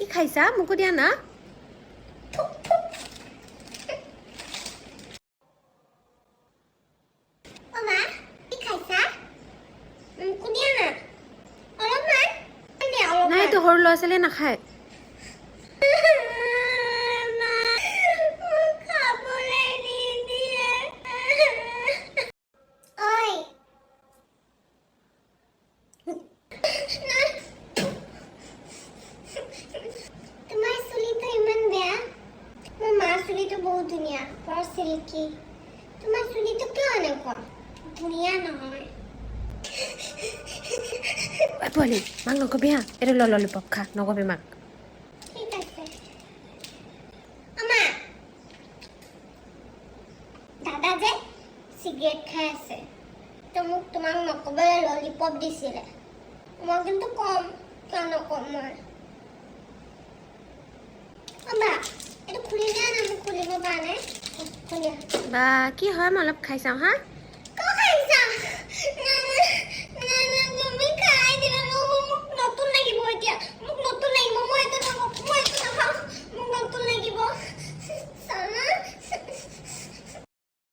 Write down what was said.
খাইছা মোকো দিয়া না নাই তো সৰু ল'ৰা ছোৱালীয়ে নাখায় बहुत दुनिया पर सिल्की तुम्हारी चुली तो क्यों आने को दुनिया ना है পোৱালি মাক নকবি হা এইটো ললিপপ খা নকবি মাক ठीक है अम्मा दादा जे सिगरेट खाय আছে তো মোক তোমাক নকবে ললিপপ দিছিলে মই কিন্তু কম কেন নকম মই अम्मा এটা খুলি দিয়া না মোক খুলিব পানে খুলিয়া বা কি হয় মই অলপ খাই চাওঁ হা